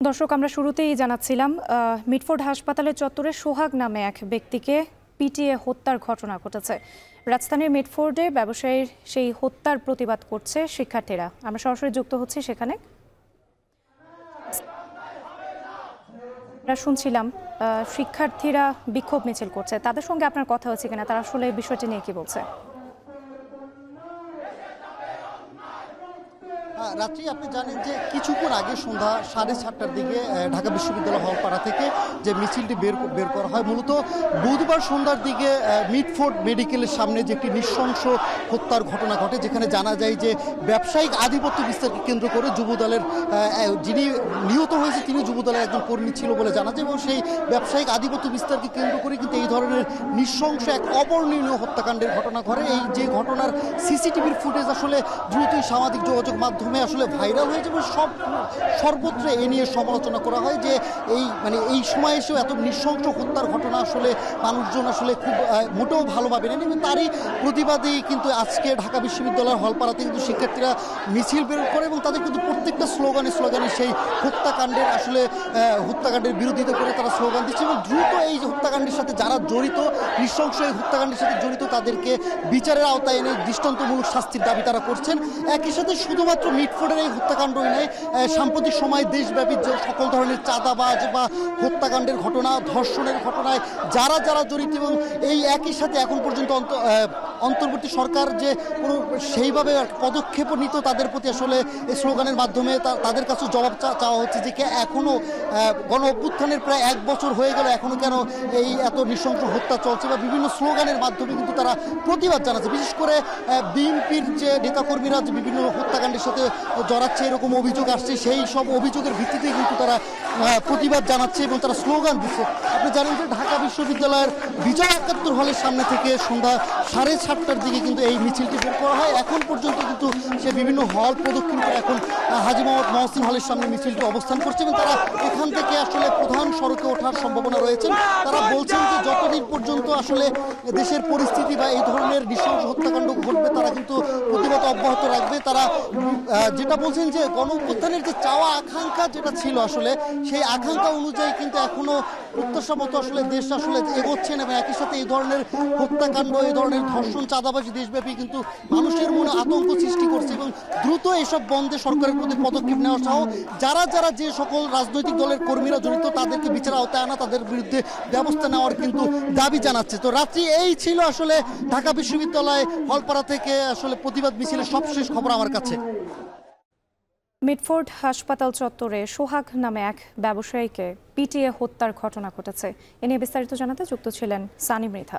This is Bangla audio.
দর্শক, আমরা শুরুতেই জানাচ্ছিলাম মিটফোর্ড হাসপাতালের চত্বরে সোহাগ নামে এক ব্যক্তিকে পিটিয়ে হত্যার ঘটনা ঘটেছে। রাজধানীর মিটফোর্ডে ব্যবসায়ীর সেই হত্যার প্রতিবাদ করছে শিক্ষার্থীরা। আমরা সরাসরি যুক্ত হচ্ছি সেখানে। আমরা শুনছিলাম শিক্ষার্থীরা বিক্ষোভ মিছিল করছে, তাদের সঙ্গে আপনার কথা হচ্ছে কিনা, তারা আসলে বিষয়টি নিয়ে কি বলছে? রাত্রি আপনি জানেন যে কিছুক্ষণ আগে সন্ধ্যা 7:30টার দিকে ঢাকা বিশ্ববিদ্যালয় হলপাড়া থেকে যে মিছিলটি বের করা হয়, মূলত বুধবার সন্ধ্যার দিকে মিটফোর্ড মেডিকেলের সামনে যে একটি নৃশংস হত্যার ঘটনা ঘটে, যেখানে জানা যায় যে ব্যবসায়িক আধিপত্য বিস্তারকে কেন্দ্র করে যুবদলের যিনি নিহত হয়েছে তিনি যুবদলের একজন কর্মী ছিল বলে জানা যায়, এবং সেই ব্যবসায়িক আধিপত্য বিস্তারকে কেন্দ্র করে কিন্তু এই ধরনের নৃশংস এক অবর্ণনীয় হত্যাকাণ্ডের ঘটনা ঘটে। এই যে ঘটনার সিসিটিভির ফুটেজ আসলে দ্রুতই সামাজিক যোগাযোগ মাধ্যমে আসলে ভাইরাল হয়েছে এবং সর্বত্র এ নিয়ে সমালোচনা করা হয় যে এই সময় এসেও এত নৃশংস হত্যার ঘটনা আসলে মানুষজন আসলে খুব মোটেও ভালোভাবে নেন, এবং তারই প্রতিবাদেই কিন্তু আজকে ঢাকা বিশ্ববিদ্যালয়ের হলপাড়াতে কিন্তু শিক্ষার্থীরা মিছিল বের করে এবং তাদের কিন্তু প্রত্যেকটা স্লোগানে সেই হত্যাকাণ্ডের বিরোধিতা করে তারা স্লোগান দিচ্ছে, এবং দ্রুত এই হত্যাকাণ্ডের সাথে যারা জড়িত, নৃশংস এই হত্যাকাণ্ডের সাথে জড়িত, তাদেরকে বিচারের আওতায় এনে দৃষ্টান্তমূলক শাস্তির দাবি তারা করছেন। একই সাথে শুধুমাত্র মিটফোর্ডের এই হত্যাকাণ্ডই নয়, সাম্প্রতিক সময়ে দেশব্যাপী যে সকল ধরনের চাঁদাবাজ বা হত্যাকাণ্ডের ঘটনা, ধর্ষণের ঘটনায় যারা জড়িত, এবং এই একই সাথে এখন পর্যন্ত অন্তর্বর্তী সরকার যে কোনো সেইভাবে পদক্ষেপ নিত, তাদের প্রতি আসলে এই স্লোগানের মাধ্যমে তাদের কাছে জবাব চাওয়া হচ্ছে যে এখনও গণ অভ্যুত্থানের প্রায় 1 বছর হয়ে গেল, এখনও কেন এই এত নৃশংস হত্যা চলছে, বা বিভিন্ন স্লোগানের মাধ্যমে কিন্তু তারা প্রতিবাদ জানাচ্ছে। বিশেষ করে বিএনপির যে নেতাকর্মীরা যে বিভিন্ন হত্যাকাণ্ডের সাথে জড়াচ্ছে এরকম অভিযোগ আসছে, সেই সব অভিযোগের ভিত্তিতে কিন্তু তারা প্রতিবাদ জানাচ্ছে এবং তারা স্লোগান দিচ্ছে। আপনি জানেন যে ঢাকা বিশ্ববিদ্যালয়ের বিজয় 71 হলের সামনে থেকে সন্ধ্যা 7:30টার দিকে কিন্তু এই মিছিলটি বের করা হয়। এখন পর্যন্ত কিন্তু সে বিভিন্ন হল প্রদক্ষিণ করে এখন হাজী মোহাম্মদ মহসিন হলের সামনে মিছিলটি অবস্থান করছে, এবং তারা এখান থেকে আসলে প্রধান সড়কে ওঠার সম্ভাবনা রয়েছে। তারা বলছেন যে যতদিন পর্যন্ত আসলে দেশের পরিস্থিতি বা এই ধরনের নৃশংস হত্যাকাণ্ড ঘটবে, তারা কিন্তু প্রতিবাদ অব্যাহত রাখবে। তারা যেটা বলছেন যে গণ অভ্যুত্থানের যে চাওয়া আকাঙ্ক্ষা যেটা ছিল, আসলে সেই আকাঙ্ক্ষা অনুযায়ী কিন্তু এখনো প্রত্যাশা মতো আসলে দেশ আসলে এগোচ্ছে না, এবং একই সাথে এই ধরনের হত্যাকাণ্ড, এই ধরনের ধর্ষণ, চাঁদাবাজি দেশব্যাপী কিন্তু মানুষের মনে আতঙ্ক সৃষ্টি করছে, এবং দ্রুত এসব বন্ধে সরকারের প্রতি পদক্ষেপ নেওয়া সহ যারা যে সকল রাজনৈতিক দলের কর্মীরা জড়িত তাদেরকে বিচার আওতায় আনা, তাদের বিরুদ্ধে ব্যবস্থা নেওয়ার কিন্তু দাবি জানাচ্ছে। তো রাত্রি এই ছিল আসলে ঢাকা বিশ্ববিদ্যালয় হলপাড়া থেকে আসলে প্রতিবাদ মিছিলের সবশেষ খবর আমার কাছে। মিটফোর্ড হাসপাতাল চত্বরে সোহাগ নামে এক ব্যবসায়ীকে পিটিয়ে হত্যার ঘটনা ঘটেছে। এ নিয়ে বিস্তারিত জানাতে যুক্ত ছিলেন সানি মৃধা।